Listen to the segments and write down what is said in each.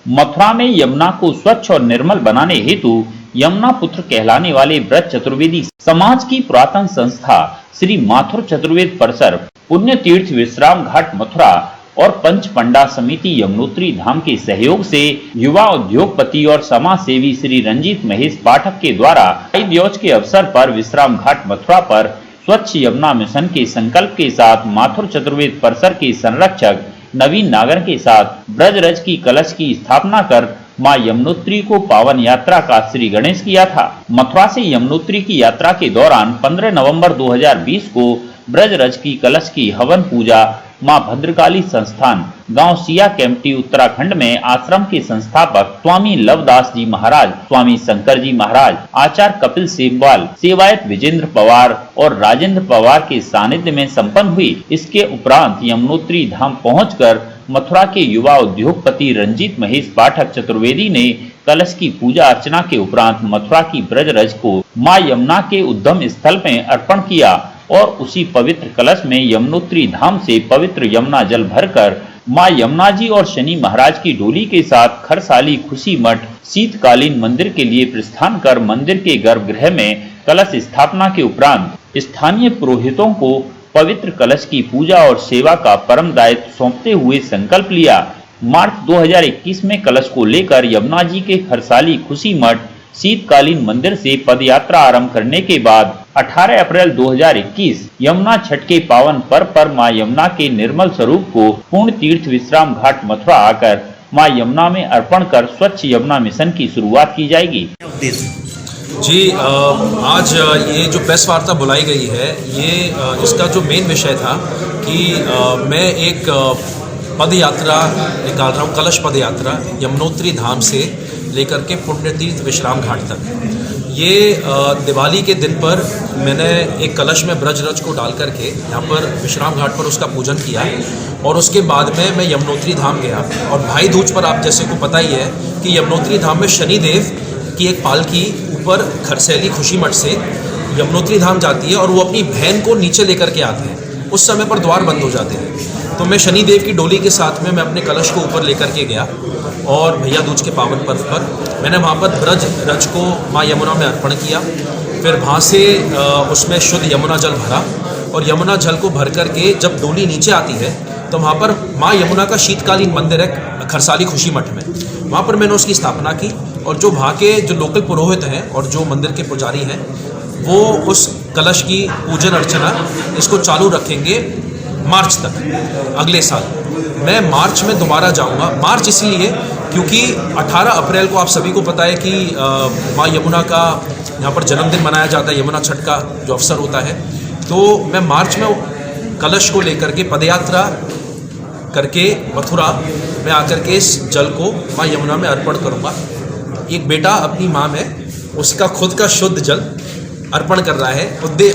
मथुरा में यमुना को स्वच्छ और निर्मल बनाने हेतु यमुना पुत्र कहलाने वाले व्रत चतुर्वेदी समाज की पुरातन संस्था श्री माथुर चतुर्वेद परिसर पुण्य तीर्थ विश्राम घाट मथुरा और पंच पंडा समिति यमुनोत्री धाम के सहयोग से युवा उद्योगपति और समाज सेवी श्री रंजीत महेश पाठक के द्वारा दिवस के अवसर पर विश्राम घाट मथुरा पर स्वच्छ यमुना मिशन के संकल्प के साथ माथुर चतुर्वेद परिसर के संरक्षक नवीन नागर के साथ ब्रजरज की कलश की स्थापना कर मां यमुनोत्री को पावन यात्रा का श्री गणेश किया था। मथुरा से यमुनोत्री की यात्रा के दौरान 15 नवंबर 2020 को ब्रजरज की कलश की हवन पूजा मां भद्रकाली संस्थान गांव सिया केम्प्टी उत्तराखंड में आश्रम के संस्थापक स्वामी लवदास जी महाराज, स्वामी शंकर जी महाराज, आचार्य कपिल सेमवाल, सेवायत विजेंद्र पवार और राजेंद्र पवार के सानिध्य में संपन्न हुई। इसके उपरांत यमुनोत्री धाम पहुंचकर मथुरा के युवा उद्योगपति रंजीत महेश पाठक चतुर्वेदी ने कलश की पूजा अर्चना के उपरांत मथुरा की ब्रजरज को मां यमुना के उद्गम स्थल में अर्पण किया और उसी पवित्र कलश में यमुनोत्री धाम से पवित्र यमुना जल भरकर मां यमुना जी और शनि महाराज की डोली के साथ खरसाली खुशी मठ शीतकालीन मंदिर के लिए प्रस्थान कर मंदिर के गर्भगृह में कलश स्थापना के उपरांत स्थानीय पुरोहितों को पवित्र कलश की पूजा और सेवा का परम दायित्व सौंपते हुए संकल्प लिया। मार्च 2021 में कलश को लेकर यमुना जी के खरसाली खुशी मठ शीतकालीन मंदिर से पदयात्रा आरंभ करने के बाद 18 अप्रैल 2021 यमुना छठ के पावन पर्व पर मां यमुना के निर्मल स्वरूप को पूर्ण तीर्थ विश्राम घाट मथुरा आकर मां यमुना में अर्पण कर स्वच्छ यमुना मिशन की शुरुआत की जाएगी। जी आज ये जो प्रेस वार्ता बुलाई गई है ये इसका जो मेन विषय था कि मैं एक पद यात्रा निकाल रहा हूँ, कलश पद यात्रा यमुनोत्री धाम से लेकर के पुण्य तीर्थ विश्राम घाट तक। ये दिवाली के दिन पर मैंने एक कलश में ब्रजरज को डाल करके यहाँ पर विश्राम घाट पर उसका पूजन किया और उसके बाद में मैं यमुनोत्री धाम गया। और भाई दूज पर आप जैसे को पता ही है कि यमुनोत्री धाम में शनिदेव की एक पालकी ऊपर खरसैली खुशी मठ से यमुनोत्री धाम जाती है और वो अपनी बहन को नीचे लेकर के आते हैं। उस समय पर द्वार बंद हो जाते हैं, तो मैं शनिदेव की डोली के साथ में मैं अपने कलश को ऊपर लेकर के गया और भैया दूज के पावन पर्व पर मैंने वहाँ पर ब्रजरज को माँ यमुना में अर्पण किया। फिर वहाँ से उसमें शुद्ध यमुना जल भरा और यमुना जल को भर करके जब डोली नीचे आती है तो वहाँ पर माँ यमुना का शीतकालीन मंदिर है खरसाली खुशी मठ में, वहाँ पर मैंने उसकी स्थापना की। और जो वहाँ के जो लोकल पुरोहित हैं और जो मंदिर के पुजारी हैं वो उस कलश की पूजन अर्चना इसको चालू रखेंगे मार्च तक अगले साल। मैं मार्च में दोबारा जाऊंगा। मार्च इसलिए क्योंकि 18 अप्रैल को आप सभी को पता है कि माँ यमुना का यहाँ पर जन्मदिन मनाया जाता है, यमुना छठ का जो अवसर होता है। तो मैं मार्च में कलश को लेकर के पदयात्रा करके मथुरा में आकर के इस जल को माँ यमुना में अर्पण करूँगा। एक बेटा अपनी माँ में उसका खुद का शुद्ध जल अर्पण कर रहा है।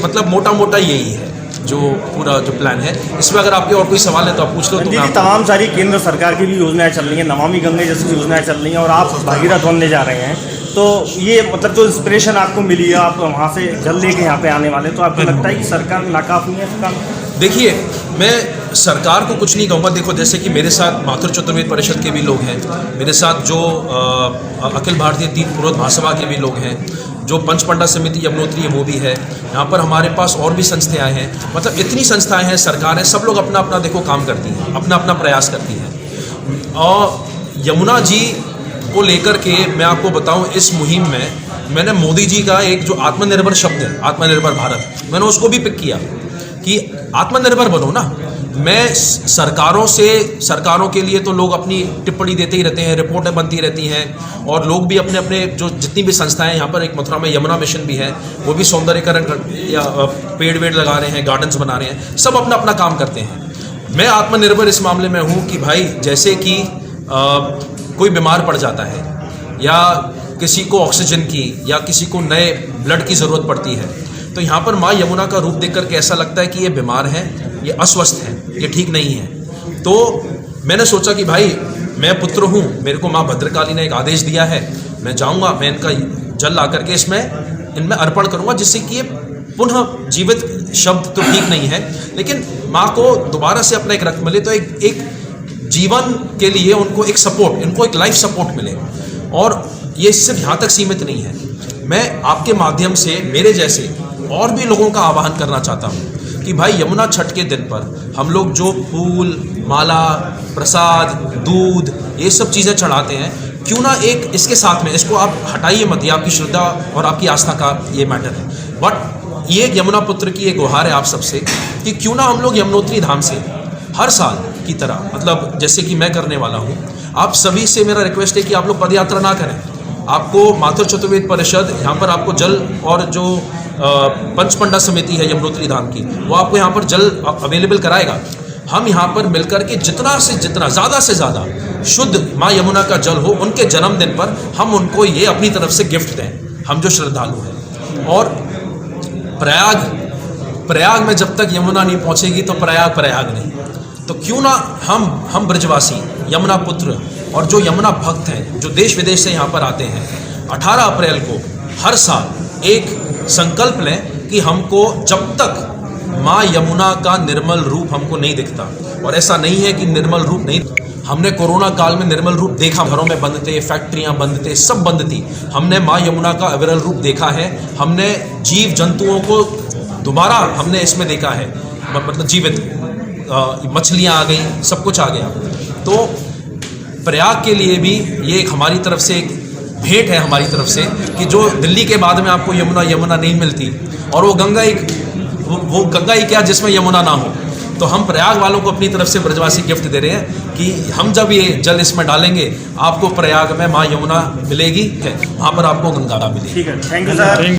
मतलब मोटा मोटा यही है जो पूरा जो प्लान है। इसमें अगर आपके और कोई सवाल है तो आप पूछ लो। तो तमाम सारी केंद्र सरकार की भी योजनाएं चल रही हैं, नमामि गंगे जैसी योजनाएं चल रही हैं और आप भागीरथ बनने जा रहे हैं, तो ये मतलब जो इंस्पिरेशन आपको मिली है, आप वहाँ से जल लेके यहाँ पे आने वाले, तो आपको लगता है कि सरकार नाकाफी है इसका? देखिए, मैं सरकार को कुछ नहीं कहूँगा। देखो, जैसे कि मेरे साथ माथुर चतुर्वेद परिषद के भी लोग हैं, मेरे साथ जो अखिल भारतीय तीर्थ पुरोहित महासभा के भी लोग हैं, जो पंच पंडा समिति यमुनोत्री है वो भी है, यहाँ पर हमारे पास और भी संस्थाएं हैं। मतलब इतनी संस्थाएं हैं, सरकार है, सब लोग अपना अपना देखो काम करती हैं, अपना अपना प्रयास करती हैं। और यमुना जी को लेकर के मैं आपको बताऊं, इस मुहिम में मैंने मोदी जी का एक जो आत्मनिर्भर शब्द है, आत्मनिर्भर भारत, मैंने उसको भी पिक किया कि आत्मनिर्भर बनो ना। मैं सरकारों के लिए तो लोग अपनी टिप्पणी देते ही रहते हैं, रिपोर्टें बनती रहती हैं और लोग भी अपने अपने जो जितनी भी संस्थाएं यहाँ पर, एक मथुरा में यमुना मिशन भी है, वो भी सौंदर्यीकरण या पेड़ वेड़ लगा रहे हैं, गार्डन्स बना रहे हैं, सब अपना अपना काम करते हैं। मैं आत्मनिर्भर इस मामले में हूँ कि भाई जैसे कि कोई बीमार पड़ जाता है या किसी को ऑक्सीजन की या किसी को नए ब्लड की ज़रूरत पड़ती है, तो यहाँ पर माँ यमुना का रूप देख करके ऐसा लगता है कि ये बीमार है, ये अस्वस्थ है, ये ठीक नहीं है। तो मैंने सोचा कि भाई मैं पुत्र हूँ, मेरे को माँ भद्रकाली ने एक आदेश दिया है, मैं जाऊँगा, मैं इनका जल ला करके इनमें अर्पण करूँगा, जिससे कि ये पुनः जीवित शब्द तो ठीक नहीं है, लेकिन माँ को दोबारा से अपना एक रक्त मिले। तो एक जीवन के लिए उनको एक सपोर्ट, इनको एक लाइफ सपोर्ट मिले। और ये सिर्फ यहाँ तक सीमित नहीं है, मैं आपके माध्यम से मेरे जैसे और भी लोगों का आह्वान करना चाहता हूँ कि भाई यमुना छठ के दिन पर हम लोग जो फूल, माला, प्रसाद, दूध, ये सब चीज़ें चढ़ाते हैं, क्यों ना एक इसके साथ में, इसको आप हटाइए मत, ये आपकी श्रद्धा और आपकी आस्था का ये मैटर है, बट ये एक यमुना पुत्र की एक गुहार है आप सबसे कि क्यों ना हम लोग यमुनोत्री धाम से हर साल की तरह, मतलब जैसे कि मैं करने वाला हूँ, आप सभी से मेरा रिक्वेस्ट है कि आप लोग पद यात्रा ना करें। आपको माथुर चतुर्वेद परिषद यहाँ पर आपको जल, और जो पंचपंडा समिति है यमुनोत्री धाम की, वो आपको यहाँ पर जल अवेलेबल कराएगा। हम यहाँ पर मिलकर के जितना से जितना ज़्यादा से ज़्यादा शुद्ध माँ यमुना का जल हो, उनके जन्मदिन पर हम उनको ये अपनी तरफ से गिफ्ट दें, हम जो श्रद्धालु हैं। और प्रयाग में जब तक यमुना नहीं पहुँचेगी तो प्रयाग नहीं, तो क्यों ना हम ब्रजवासी यमुना पुत्र और जो यमुना भक्त हैं, जो देश विदेश से यहाँ पर आते हैं, 18 अप्रैल को हर साल एक संकल्प लें कि हमको जब तक माँ यमुना का निर्मल रूप हमको नहीं दिखता, और ऐसा नहीं है कि निर्मल रूप नहीं, हमने कोरोना काल में निर्मल रूप देखा, घरों में बंद थे, फैक्ट्रियाँ बंद थे, सब बंद थी, हमने माँ यमुना का अविरल रूप देखा है, हमने जीव जंतुओं को दोबारा हमने इसमें देखा है, मतलब जीवित, मछलियाँ आ गई, सब कुछ आ गया। तो प्रयाग के लिए भी ये एक हमारी तरफ से एक भेंट है हमारी तरफ से कि जो दिल्ली के बाद में आपको यमुना नहीं मिलती, और वो गंगा ही क्या जिसमें यमुना ना हो, तो हम प्रयाग वालों को अपनी तरफ से ब्रजवासी गिफ्ट दे रहे हैं कि हम जब ये जल इसमें डालेंगे, आपको प्रयाग में माँ यमुना मिलेगी, वहाँ पर आपको गंगा मिलेगी। ठीक है, थैंक यू सर।